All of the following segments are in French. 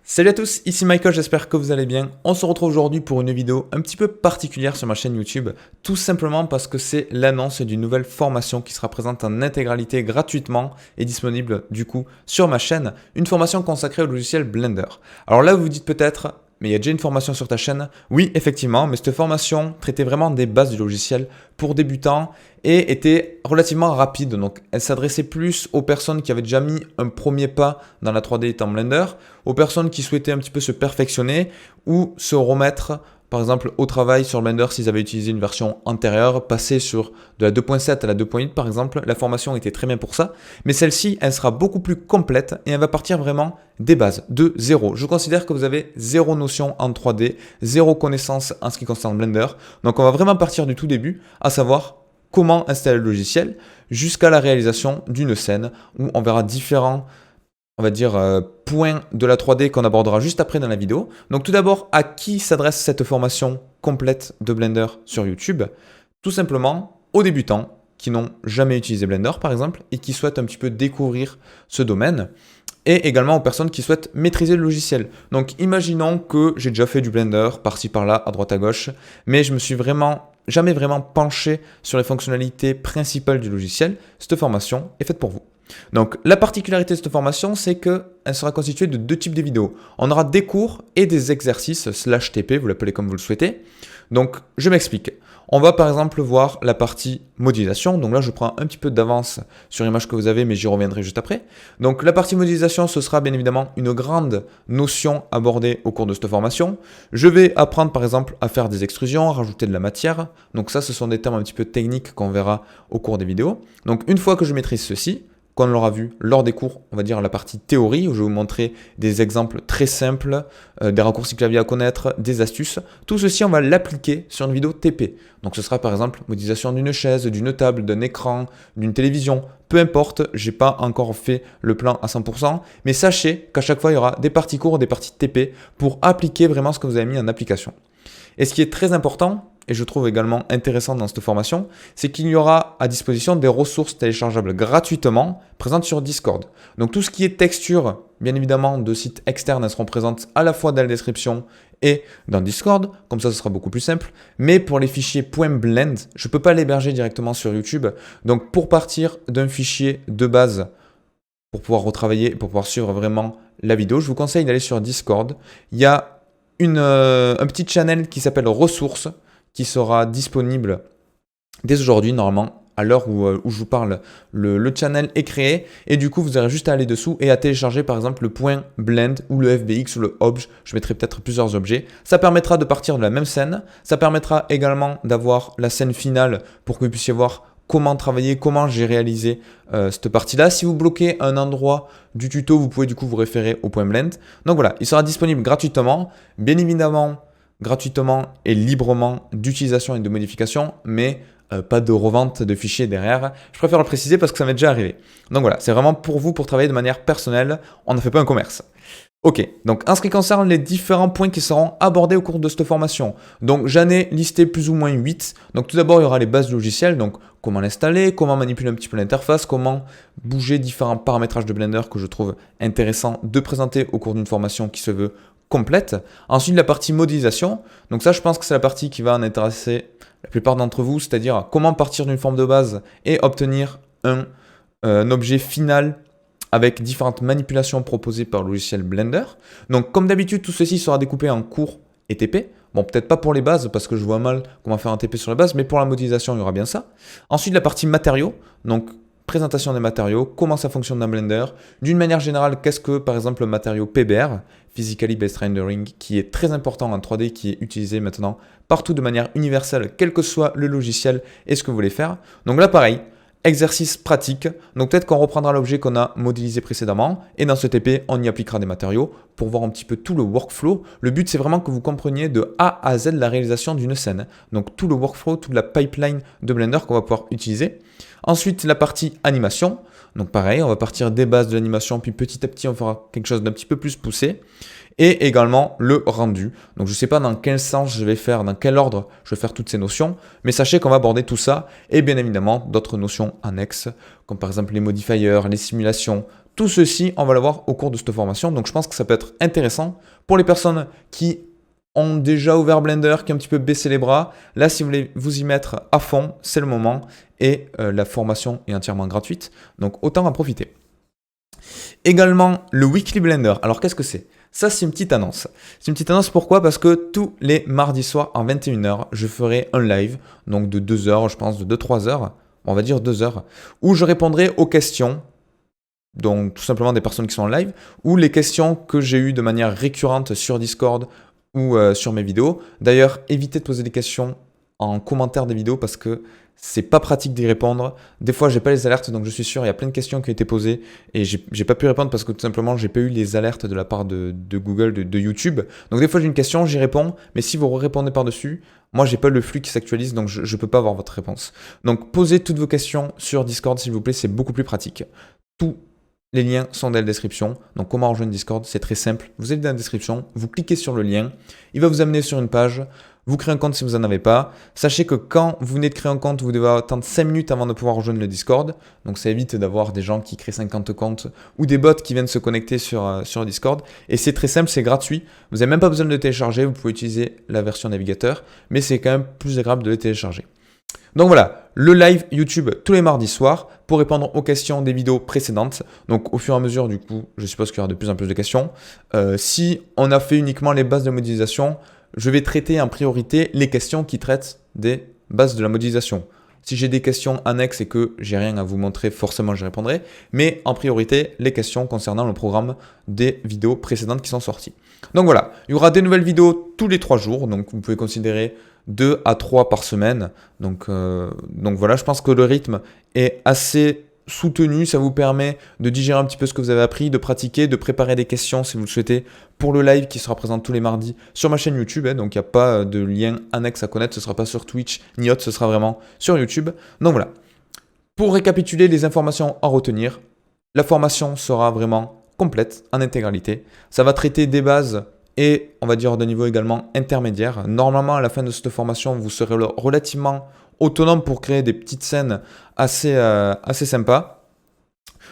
Salut à tous, ici Michael, j'espère que vous allez bien. On se retrouve aujourd'hui pour une vidéo un petit peu particulière sur ma chaîne YouTube, tout simplement parce que c'est l'annonce d'une nouvelle formation qui sera présente en intégralité gratuitement et disponible du coup sur ma chaîne, une formation consacrée au logiciel Blender. Alors là, vous vous dites peut-être, mais il y a déjà une formation sur ta chaîne. Oui, effectivement, mais cette formation traitait vraiment des bases du logiciel pour débutants et était relativement rapide. Donc, elle s'adressait plus aux personnes qui avaient déjà mis un premier pas dans la 3D étant Blender, aux personnes qui souhaitaient un petit peu se perfectionner ou se remettre, par exemple, au travail sur Blender s'ils avaient utilisé une version antérieure, passer sur de la 2.7 à la 2.8 par exemple. La formation était très bien pour ça, mais celle-ci, elle sera beaucoup plus complète et elle va partir vraiment des bases, de zéro. Je considère que vous avez zéro notion en 3D, zéro connaissance en ce qui concerne Blender. Donc on va vraiment partir du tout début, à savoir comment installer le logiciel jusqu'à la réalisation d'une scène où on verra différents, on va dire, points de la 3D qu'on abordera juste après dans la vidéo. Donc tout d'abord, à qui s'adresse cette formation complète de Blender sur YouTube? Tout simplement aux débutants qui n'ont jamais utilisé Blender par exemple et qui souhaitent un petit peu découvrir ce domaine, et également aux personnes qui souhaitent maîtriser le logiciel. Donc imaginons que j'ai déjà fait du Blender par-ci par-là, à droite à gauche, mais je me suis jamais vraiment penché sur les fonctionnalités principales du logiciel. Cette formation est faite pour vous. Donc la particularité de cette formation, c'est qu'elle sera constituée de deux types de vidéos. On aura des cours et des exercices /TP, vous l'appelez comme vous le souhaitez. Donc je m'explique. On va par exemple voir la partie modélisation. Donc là, je prends un petit peu d'avance sur l'image que vous avez, mais j'y reviendrai juste après. Donc la partie modélisation, ce sera bien évidemment une grande notion abordée au cours de cette formation. Je vais apprendre par exemple à faire des extrusions, à rajouter de la matière. Donc ça, ce sont des termes un petit peu techniques qu'on verra au cours des vidéos. Donc une fois que je maîtrise ceci, qu'on l'aura vu lors des cours, on va dire la partie théorie, où je vais vous montrer des exemples très simples, des raccourcis clavier à connaître, des astuces. Tout ceci, on va l'appliquer sur une vidéo TP. Donc ce sera par exemple modélisation d'une chaise, d'une table, d'un écran, d'une télévision. Peu importe, j'ai pas encore fait le plan à 100%, mais sachez qu'à chaque fois, il y aura des parties cours, des parties TP pour appliquer vraiment ce que vous avez mis en application. Et ce qui est très important, et je trouve également intéressant dans cette formation, c'est qu'il y aura à disposition des ressources téléchargeables gratuitement présentes sur Discord. Donc tout ce qui est texture, bien évidemment, de sites externes, elles seront présentes à la fois dans la description et dans Discord, comme ça ce sera beaucoup plus simple. Mais pour les fichiers .blend, je ne peux pas l'héberger directement sur YouTube. Donc pour partir d'un fichier de base, pour pouvoir retravailler, pour pouvoir suivre vraiment la vidéo, je vous conseille d'aller sur Discord. Il y a un petit channel qui s'appelle Ressources, qui sera disponible dès aujourd'hui, normalement, à l'heure où je vous parle. Le channel est créé et du coup, vous aurez juste à aller dessous et à télécharger par exemple le point blend ou le FBX ou le obj. Je mettrai peut-être plusieurs objets. Ça permettra de partir de la même scène. Ça permettra également d'avoir la scène finale pour que vous puissiez voir comment travailler, comment j'ai réalisé cette partie-là. Si vous bloquez un endroit du tuto, vous pouvez du coup vous référer au point blend. Donc voilà, il sera disponible gratuitement. Bien évidemment, gratuitement et librement d'utilisation et de modification, mais pas de revente de fichiers derrière. Je préfère le préciser parce que ça m'est déjà arrivé. Donc voilà, c'est vraiment pour vous, pour travailler de manière personnelle. On ne fait pas un commerce. Ok, donc en ce qui concerne les différents points qui seront abordés au cours de cette formation, donc j'en ai listé plus ou moins 8. Donc tout d'abord, il y aura les bases du logiciel, donc comment l'installer, comment manipuler un petit peu l'interface, comment bouger différents paramétrages de Blender que je trouve intéressant de présenter au cours d'une formation qui se veut complète. Ensuite, la partie modélisation. Donc ça, je pense que c'est la partie qui va en intéresser la plupart d'entre vous, c'est-à-dire comment partir d'une forme de base et obtenir un objet final avec différentes manipulations proposées par le logiciel Blender. Donc comme d'habitude, tout ceci sera découpé en cours et TP. Bon, peut-être pas pour les bases, parce que je vois mal comment faire un TP sur la base, mais pour la modélisation, il y aura bien ça. Ensuite, la partie matériaux. Donc présentation des matériaux, comment ça fonctionne dans Blender. D'une manière générale, qu'est-ce que, par exemple, le matériau PBR, Physically Based Rendering, qui est très important en 3D, qui est utilisé maintenant partout de manière universelle, quel que soit le logiciel et ce que vous voulez faire. Donc là, pareil, exercice pratique. Donc peut-être qu'on reprendra l'objet qu'on a modélisé précédemment et dans ce TP, on y appliquera des matériaux pour voir un petit peu tout le workflow. Le but, c'est vraiment que vous compreniez de A à Z la réalisation d'une scène. Donc tout le workflow, toute la pipeline de Blender qu'on va pouvoir utiliser. Ensuite, la partie animation. Donc pareil, on va partir des bases de l'animation, puis petit à petit, on fera quelque chose d'un petit peu plus poussé. Et également le rendu. Donc je ne sais pas dans quel sens je vais faire, dans quel ordre je vais faire toutes ces notions, mais sachez qu'on va aborder tout ça et bien évidemment d'autres notions annexes, comme par exemple les modifiers, les simulations, tout ceci, on va le voir au cours de cette formation. Donc je pense que ça peut être intéressant pour les personnes qui ont déjà ouvert Blender, qui ont un petit peu baissé les bras. Là, si vous voulez vous y mettre à fond, c'est le moment. Et la formation est entièrement gratuite. Donc autant en profiter. Également, le Weekly Blender. Alors qu'est-ce que c'est? Ça, c'est une petite annonce. C'est une petite annonce pourquoi? Parce que tous les mardis soirs à 21h, je ferai un live, donc de 2 heures, je pense, de 2-3 heures, on va dire 2 heures, où je répondrai aux questions, donc tout simplement des personnes qui sont en live, ou les questions que j'ai eues de manière récurrente sur Discord ou sur mes vidéos. D'ailleurs, évitez de poser des questions en commentaire des vidéos parce que c'est pas pratique d'y répondre. Des fois, j'ai pas les alertes, donc je suis sûr, il y a plein de questions qui ont été posées et j'ai pas pu répondre parce que tout simplement, j'ai pas eu les alertes de la part de Google, de YouTube. Donc des fois, j'ai une question, j'y réponds, mais si vous répondez par-dessus, moi, j'ai pas le flux qui s'actualise, donc je peux pas avoir votre réponse. Donc, posez toutes vos questions sur Discord, s'il vous plaît, c'est beaucoup plus pratique. Tous les liens sont dans la description. Donc, comment rejoindre Discord? C'est très simple. Vous allez dans la description, vous cliquez sur le lien, il va vous amener sur une page. Vous créez un compte si vous n'en avez pas. Sachez que quand vous venez de créer un compte, vous devez attendre 5 minutes avant de pouvoir rejoindre le Discord. Donc ça évite d'avoir des gens qui créent 50 comptes ou des bots qui viennent se connecter sur Discord. Et c'est très simple, c'est gratuit. Vous n'avez même pas besoin de le télécharger. Vous pouvez utiliser la version navigateur. Mais c'est quand même plus agréable de le télécharger. Donc voilà, le live YouTube tous les mardis soirs pour répondre aux questions des vidéos précédentes. Donc au fur et à mesure, du coup, je suppose qu'il y aura de plus en plus de questions. Si on a fait uniquement les bases de modélisation, je vais traiter en priorité les questions qui traitent des bases de la modélisation. Si j'ai des questions annexes et que j'ai rien à vous montrer, forcément je répondrai. Mais en priorité, les questions concernant le programme des vidéos précédentes qui sont sorties. Donc voilà, il y aura des nouvelles vidéos tous les 3 jours. Donc vous pouvez considérer 2 à 3 par semaine. Donc voilà, je pense que le rythme est assez soutenu, ça vous permet de digérer un petit peu ce que vous avez appris, de pratiquer, de préparer des questions si vous le souhaitez pour le live qui sera présent tous les mardis sur ma chaîne YouTube. Donc il n'y a pas de lien annexe à connaître, ce ne sera pas sur Twitch ni autre, ce sera vraiment sur YouTube. Donc voilà. Pour récapituler les informations à retenir, la formation sera vraiment complète en intégralité. Ça va traiter des bases et on va dire de niveau également intermédiaire. Normalement, à la fin de cette formation, vous serez relativement autonome pour créer des petites scènes assez sympas.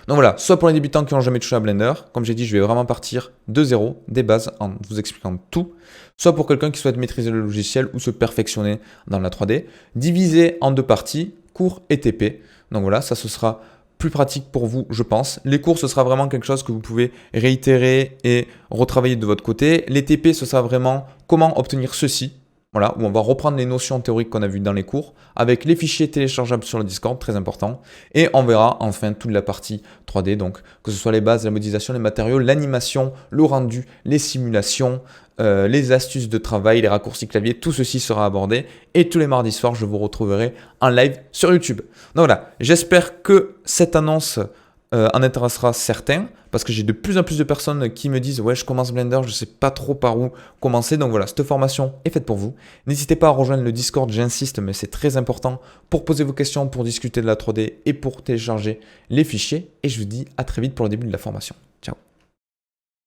Donc voilà, soit pour les débutants qui n'ont jamais touché à Blender, comme j'ai dit, je vais vraiment partir de zéro, des bases, en vous expliquant tout, soit pour quelqu'un qui souhaite maîtriser le logiciel ou se perfectionner dans la 3D, divisé en 2 parties, cours et TP. Donc voilà, ça ce sera plus pratique pour vous, je pense. Les cours, ce sera vraiment quelque chose que vous pouvez réitérer et retravailler de votre côté. Les TP, ce sera vraiment comment obtenir ceci. Voilà, où on va reprendre les notions théoriques qu'on a vues dans les cours, avec les fichiers téléchargeables sur le Discord, très important. Et on verra enfin toute la partie 3D, donc que ce soit les bases, la modélisation, les matériaux, l'animation, le rendu, les simulations, les astuces de travail, les raccourcis clavier, tout ceci sera abordé. Et tous les mardis soirs, je vous retrouverai en live sur YouTube. Donc voilà, j'espère que cette annonce en intéressera certains, parce que j'ai de plus en plus de personnes qui me disent « Ouais, je commence Blender, je ne sais pas trop par où commencer. » Donc voilà, cette formation est faite pour vous. N'hésitez pas à rejoindre le Discord, j'insiste, mais c'est très important pour poser vos questions, pour discuter de la 3D et pour télécharger les fichiers. Et je vous dis à très vite pour le début de la formation.